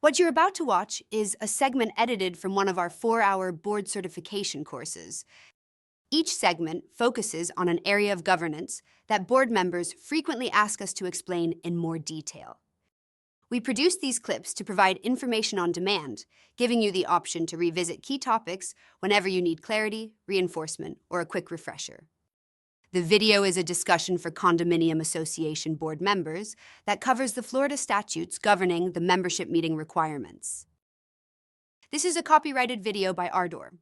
What you're about to watch is a segment edited from one of our 4-hour board certification courses. Each segment focuses on an area of governance that board members frequently ask us to explain in more detail. We produce these clips to provide information on demand, giving you the option to revisit key topics whenever you need clarity, reinforcement, or a quick refresher. The video is a discussion for Condominium Association board members that covers the Florida statutes governing the membership meeting requirements. This is a copyrighted video by Ardor.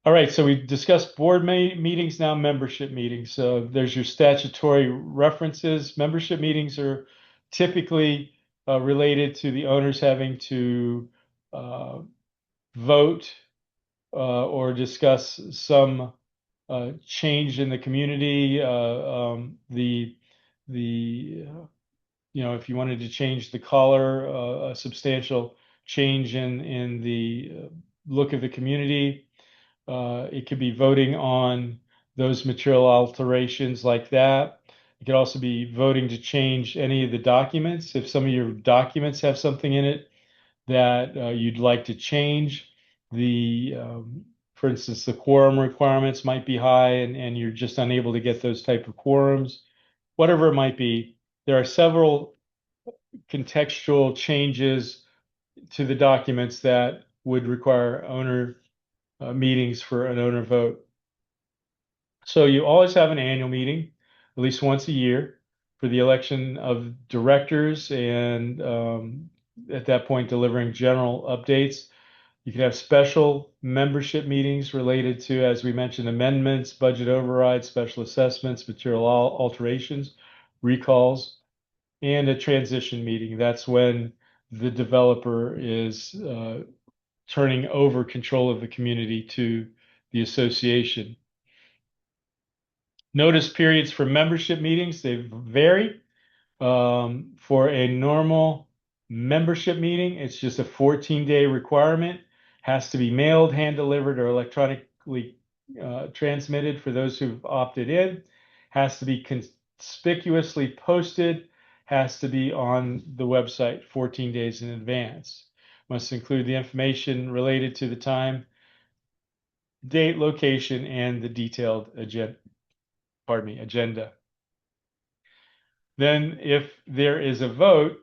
All right, so we've discussed board meetings, now membership meetings. So there's your statutory references. Membership meetings are typically related to the owners having to vote or discuss some change in the community. If you wanted to change the color, a substantial change in the look of the community. It could be voting on those material alterations like that. It could also be voting to change any of the documents. If some of your documents have something in it that you'd like to change, for instance, the quorum requirements might be high and you're just unable to get those type of quorums. Whatever it might be, there are several contextual changes to the documents that would require owner meetings for an owner vote. So you always have an annual meeting, at least once a year, for the election of directors and at that point delivering general updates. You can have special membership meetings related to, as we mentioned, amendments, budget overrides, special assessments, material alterations, recalls, and a transition meeting. That's when the developer is turning over control of the community to the association. Notice periods for membership meetings, they vary. For a normal membership meeting, it's just a 14-day requirement. Has to be mailed, hand-delivered, or electronically transmitted for those who've opted in. Has to be conspicuously posted. Has to be on the website 14 days in advance. Must include the information related to the time, date, location, and the detailed agenda. Then if there is a vote,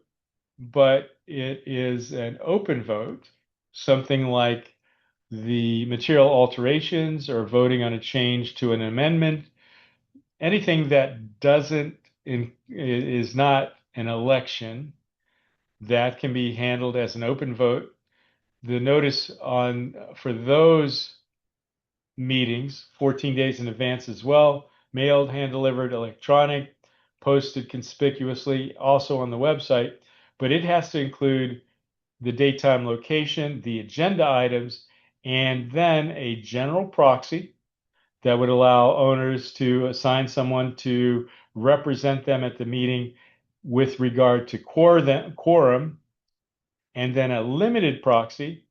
but it is an open vote, something like the material alterations or voting on a change to an amendment, anything that is not an election, that can be handled as an open vote. The notice for those meetings 14 days in advance as well, mailed, hand delivered, electronic, posted conspicuously, also on the website, but it has to include the date, time, location, the agenda items, and then a general proxy that would allow owners to assign someone to represent them at the meeting with regard to quorum, and then a limited proxy,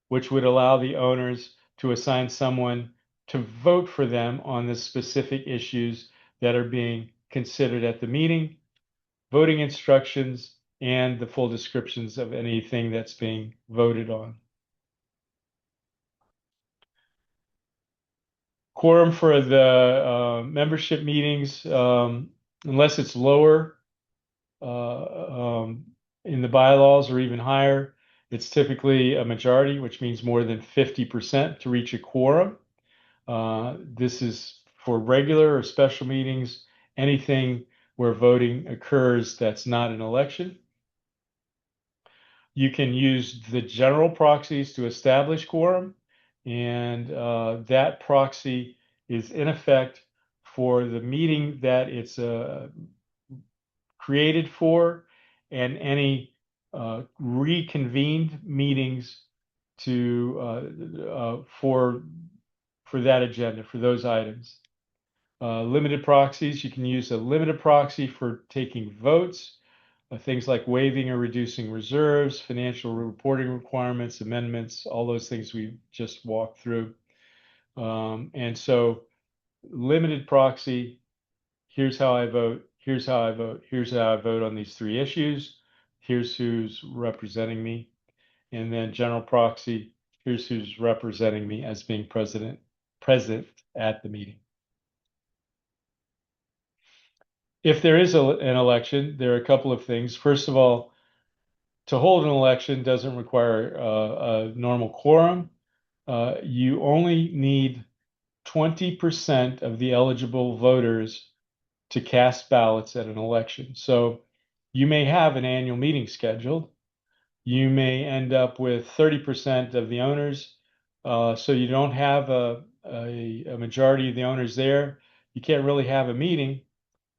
which would allow the owners to assign someone to vote for them on the specific issues that are being considered at the meeting, voting instructions, and the full descriptions of anything that's being voted on. Quorum for the membership meetings, unless it's lower in the bylaws or even higher, it's typically a majority, which means more than 50% to reach a quorum. This is for regular or special meetings, anything where voting occurs that's not an election. You can use the general proxies to establish quorum, and that proxy is in effect for the meeting that it's created for, and any reconvened meetings for that agenda, for those items. Limited proxies, you can use a limited proxy for taking votes, things like waiving or reducing reserves, financial reporting requirements, amendments, all those things we just walked through. And so limited proxy, here's how I vote, here's how I vote, here's how I vote on these three issues. here's who's representing me. And then general proxy, here's who's representing me as being present at the meeting. If there is an election, there are a couple of things. First of all, to hold an election doesn't require a normal quorum. You only need 20% of the eligible voters to cast ballots at an election. So you may have an annual meeting scheduled. You may end up with 30% of the owners. So you don't have a majority of the owners there. You can't really have a meeting.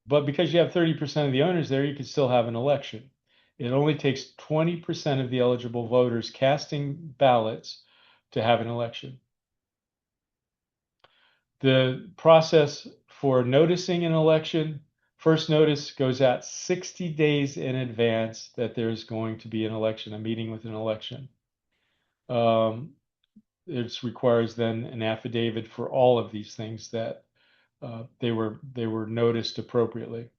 But because you have 30% of the owners there, you can still have an election. It only takes 20% of the eligible voters casting ballots to have an election. The process for noticing an election, first notice goes out 60 days in advance that there's going to be an election, a meeting with an election. It requires then an affidavit for all of these things that they were noticed appropriately.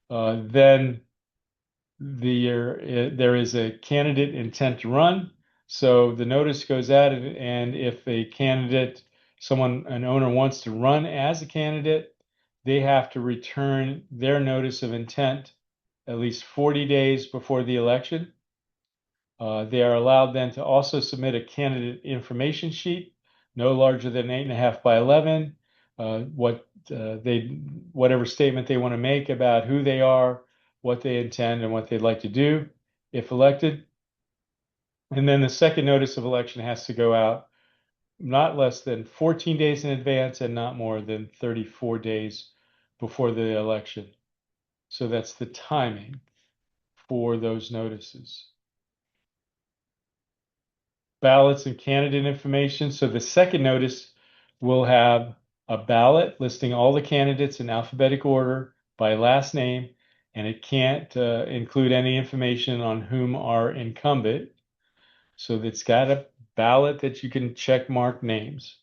Then there is a candidate intent to run. So the notice goes out, and if a candidate, an owner wants to run as a candidate, they have to return their notice of intent at least 40 days before the election. They are allowed then to also submit a candidate information sheet, no larger than 8.5 by 11, whatever statement they want to make about who they are, what they intend, and what they'd like to do if elected. And then the second notice of election has to go out not less than 14 days in advance and not more than 34 days before the election. So that's the timing for those notices. Ballots and candidate information. So the second notice will have a ballot listing all the candidates in alphabetic order by last name, and it can't include any information on whom are incumbent. So it's got a ballot that you can check mark names.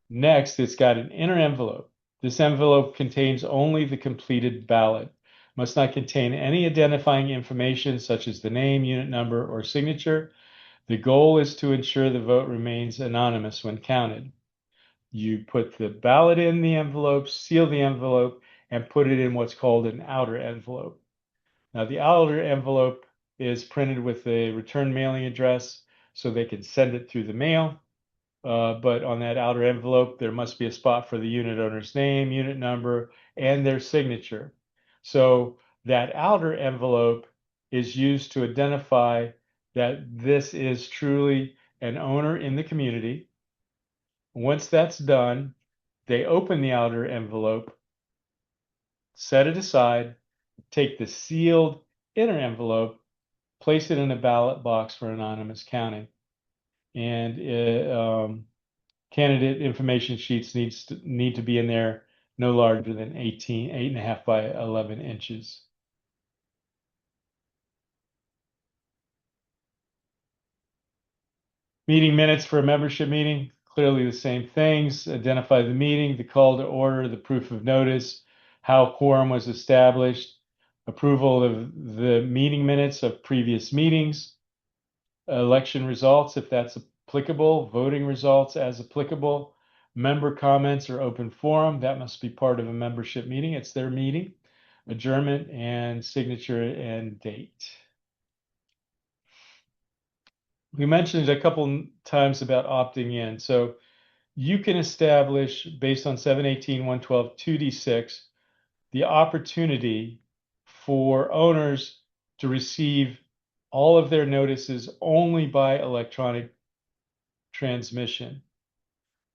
Next, it's got an inner envelope. This envelope contains only the completed ballot. Must not contain any identifying information such as the name, unit number, or signature. The goal is to ensure the vote remains anonymous when counted. You put the ballot in the envelope, seal the envelope, and put it in what's called an outer envelope. Now, the outer envelope is printed with a return mailing address so they can send it through the mail. But on that outer envelope, there must be a spot for the unit owner's name, unit number, and their signature. So that outer envelope is used to identify that this is truly an owner in the community. Once that's done, they open the outer envelope, set it aside, take the sealed inner envelope, place it in a ballot box for anonymous counting. And candidate information sheets need to be in there no larger than 8.5 by 11 inches. Meeting minutes for a membership meeting, clearly the same things. Identify the meeting, the call to order, the proof of notice, how quorum was established, approval of the meeting minutes of previous meetings, election results, if that's applicable, voting results as applicable, member comments or open forum. That must be part of a membership meeting. It's their meeting, adjournment, and signature and date. We mentioned a couple times about opting in. So you can establish, based on 718.112 2D6, the opportunity for owners to receive all of their notices only by electronic transmission.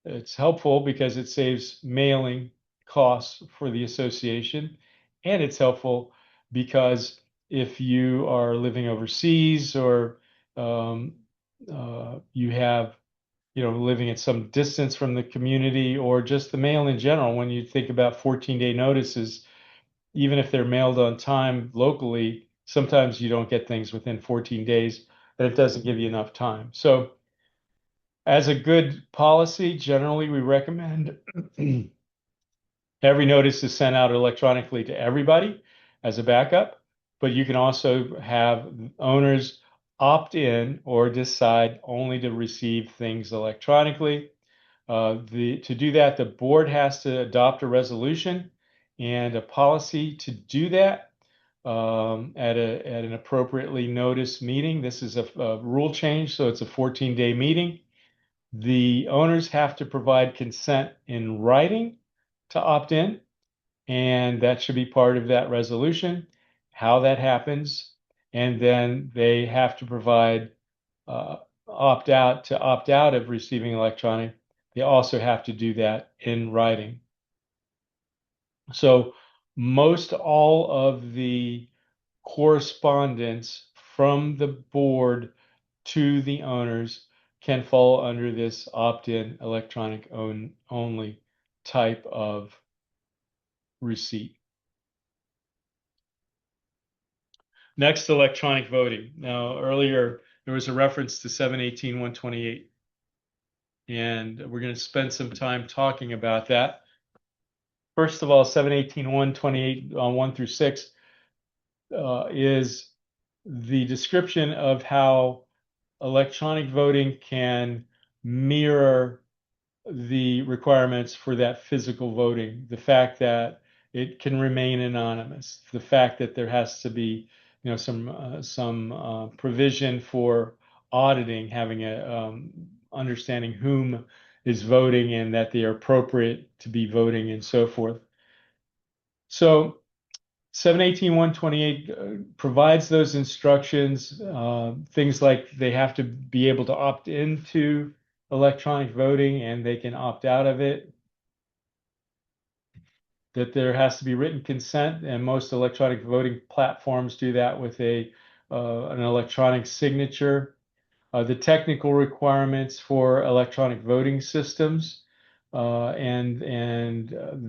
It's helpful because it saves mailing costs for the association, and it's helpful because if you are living overseas or you have, living at some distance from the community or just the mail in general, when you think about 14-day notices, even if they're mailed on time locally, sometimes you don't get things within 14 days, and it doesn't give you enough time. So as a good policy, generally we recommend every notice is sent out electronically to everybody as a backup, but you can also have owners opt in or decide only to receive things electronically. To do that, the board has to adopt a resolution and a policy to do that at an appropriately noticed meeting. This is a rule change, so it's a 14-day meeting. The owners have to provide consent in writing to opt in, and that should be part of that resolution, how that happens. And then they have to provide uh, opt out of receiving electronic. They also have to do that in writing. So most all of the correspondence from the board to the owners can fall under this opt-in electronic only type of receipt. Next, electronic voting. Now, earlier there was a reference to 718-128, and we're going to spend some time talking about that. First of all, 718-128 on 1 through 6 is the description of how electronic voting can mirror the requirements for that physical voting, the fact that it can remain anonymous, the fact that there has to be, some provision for auditing, having a understanding whom is voting and that they are appropriate to be voting and so forth. So 718.128 provides those instructions, things like they have to be able to opt into electronic voting and they can opt out of it, that there has to be written consent, and most electronic voting platforms do that with an electronic signature. The technical requirements for electronic voting systems, and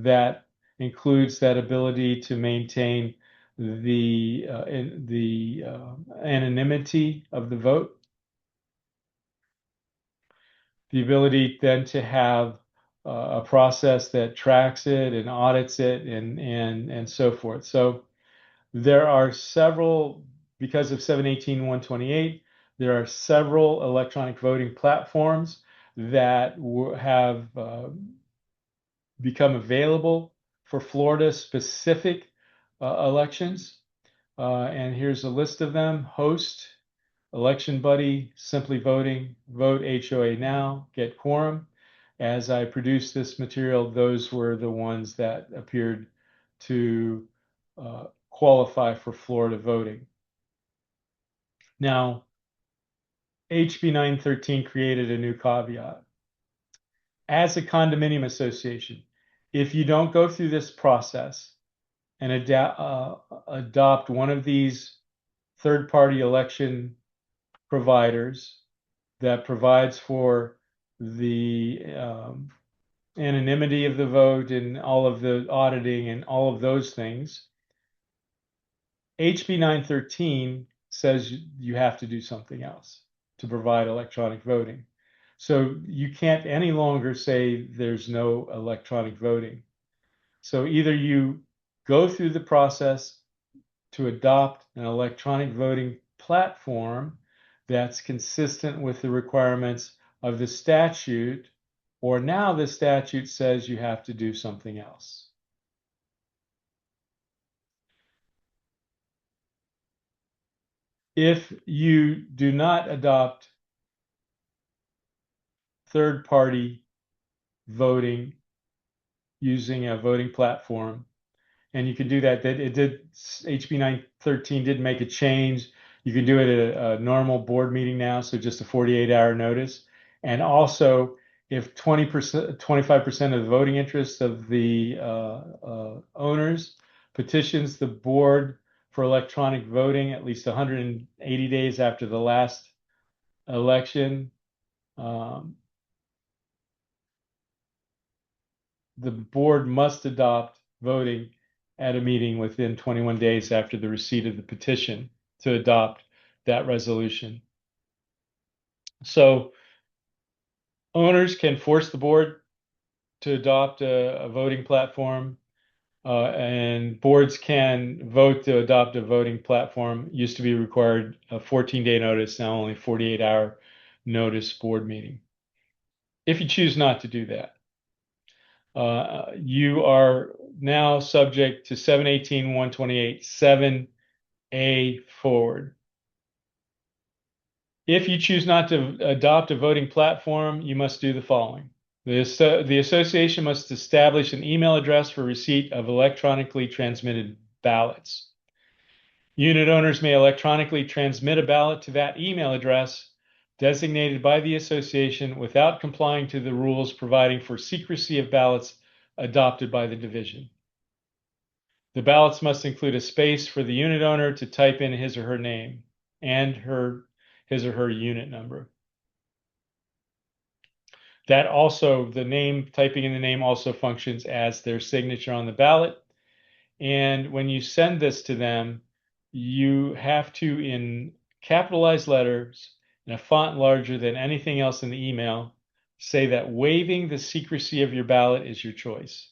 that includes that ability to maintain the anonymity of the vote, the ability then to have a process that tracks it and audits it and so forth. So there are several, because of 718.128, there are several electronic voting platforms that have become available for Florida specific elections. And here's a list of them: Host, Election Buddy, Simply Voting, Vote HOA Now, Get Quorum. As I produced this material, those were the ones that appeared to qualify for Florida voting. Now, HB 913 created a new caveat. As a condominium association, if you don't go through this process and adopt one of these third-party election providers that provides for the anonymity of the vote and all of the auditing and all of those things, HB 913 says you have to do something else to provide electronic voting. So you can't any longer say there's no electronic voting. So either you go through the process to adopt an electronic voting platform that's consistent with the requirements of the statute, or now the statute says you have to do something else. If you do not adopt third-party voting using a voting platform, and you can do that. That it did. HB 913 did make a change. You can do it at a normal board meeting now, so just a 48-hour notice. And also, if 20%, 25% of the voting interest of the owners petitions the board for electronic voting at least 180 days after the last election, the board must adopt voting at a meeting within 21 days after the receipt of the petition to adopt that resolution. So owners can force the board to adopt a voting platform. and boards can vote to adopt a voting platform. Used to be required a 14-day notice, now only 48-hour notice board meeting. If you choose not to do that, you are now subject to 718-128, 7A forward. If you choose not to adopt a voting platform, you must do the following. The association must establish an email address for receipt of electronically transmitted ballots. Unit owners may electronically transmit a ballot to that email address designated by the association without complying to the rules providing for secrecy of ballots adopted by the division. The ballots must include a space for the unit owner to type in his or her name and his or her unit number. That also, typing in the name also functions as their signature on the ballot. And when you send this to them, you have to, in capitalized letters, in a font larger than anything else in the email, say that waiving the secrecy of your ballot is your choice.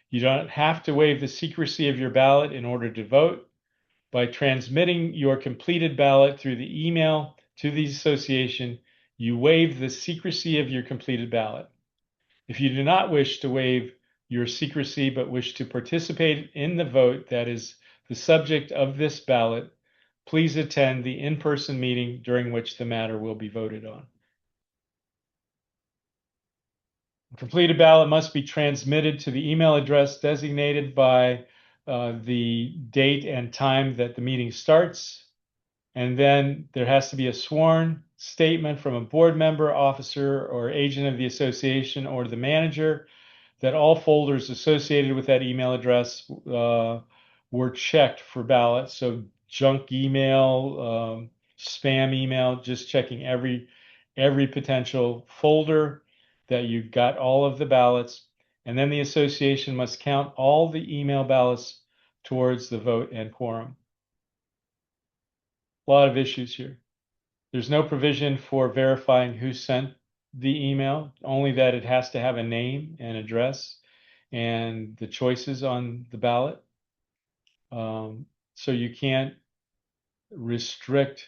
You don't have to waive the secrecy of your ballot in order to vote. By transmitting your completed ballot through the email to the association, you waive the secrecy of your completed ballot. If you do not wish to waive your secrecy but wish to participate in the vote that is the subject of this ballot, please attend the in-person meeting during which the matter will be voted on. A completed ballot must be transmitted to the email address designated by the date and time that the meeting starts. And then there has to be a sworn statement from a board member, officer, or agent of the association or the manager that all folders associated with that email address were checked for ballots. So junk email, spam email, just checking every potential folder that you got all of the ballots. And then the association must count all the email ballots towards the vote and quorum. A lot of issues here. There's no provision for verifying who sent the email, only that it has to have a name and address and the choices on the ballot. So you can't restrict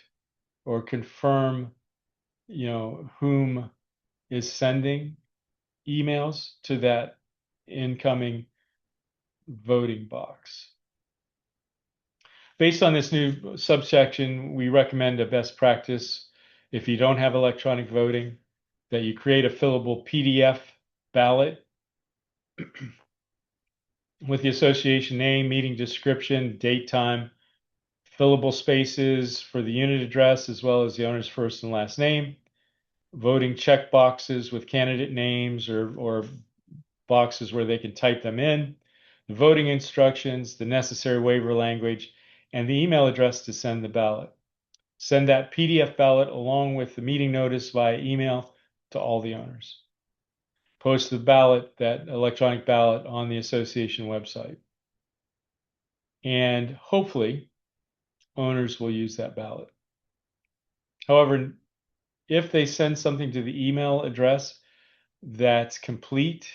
or confirm, whom is sending emails to that incoming voting box. Based on this new subsection, we recommend a best practice if you don't have electronic voting, that you create a fillable PDF ballot with the association name, meeting description, date, time, fillable spaces for the unit address, as well as the owner's first and last name, voting check boxes with candidate names or boxes where they can type them in, the voting instructions, the necessary waiver language, and the email address to send the ballot. Send that PDF ballot along with the meeting notice via email to all the owners. Post the ballot, that electronic ballot, on the association website. And hopefully, owners will use that ballot. However, if they send something to the email address that's complete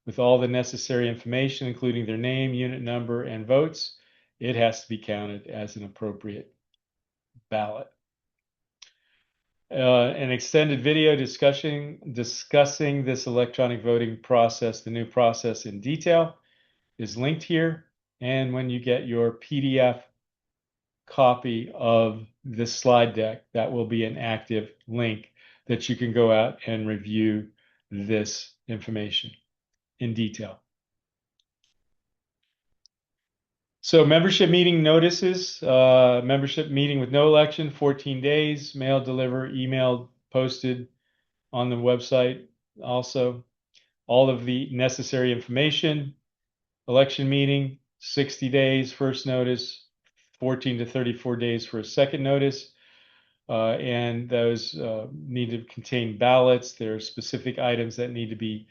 with all the necessary information, including their name, unit number, and votes, it has to be counted as an appropriate ballot. An extended video discussing this electronic voting process, the new process in detail, is linked here. And when you get your PDF copy of this slide deck, that will be an active link that you can go out and review this information in detail. So membership meeting notices, membership meeting with no election, 14 days, mail, deliver, email, posted on the website. Also, all of the necessary information, election meeting, 60 days, first notice, 14 to 34 days for a second notice. And those need to contain ballots. There are specific items that need to be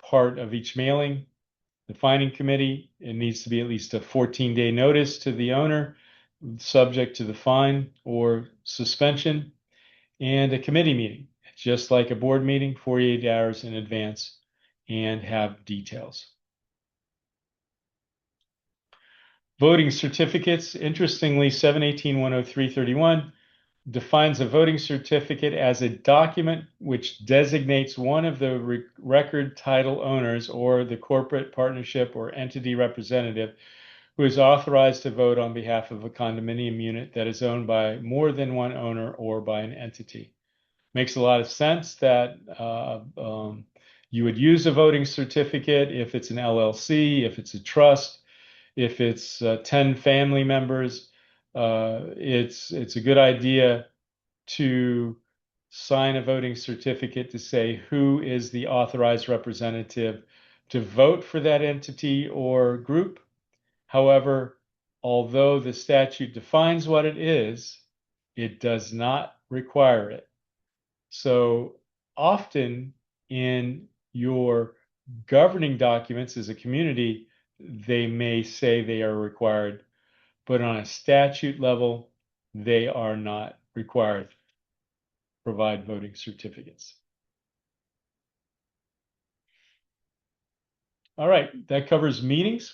part of each mailing. The fining committee, it needs to be at least a 14-day notice to the owner, subject to the fine or suspension, and a committee meeting, just like a board meeting, 48 hours in advance, and have details. Voting certificates, interestingly, 718-103-31 defines a voting certificate as a document which designates one of the record title owners or the corporate partnership or entity representative who is authorized to vote on behalf of a condominium unit that is owned by more than one owner or by an entity. Makes a lot of sense that you would use a voting certificate if it's an LLC, if it's a trust, if it's 10 family members. It's a good idea to sign a voting certificate to say who is the authorized representative to vote for that entity or group. However, although the statute defines what it is, it does not require it. So often in your governing documents as a community, they may say they are required, but on a statute level, they are not required to provide voting certificates. All right, that covers meetings.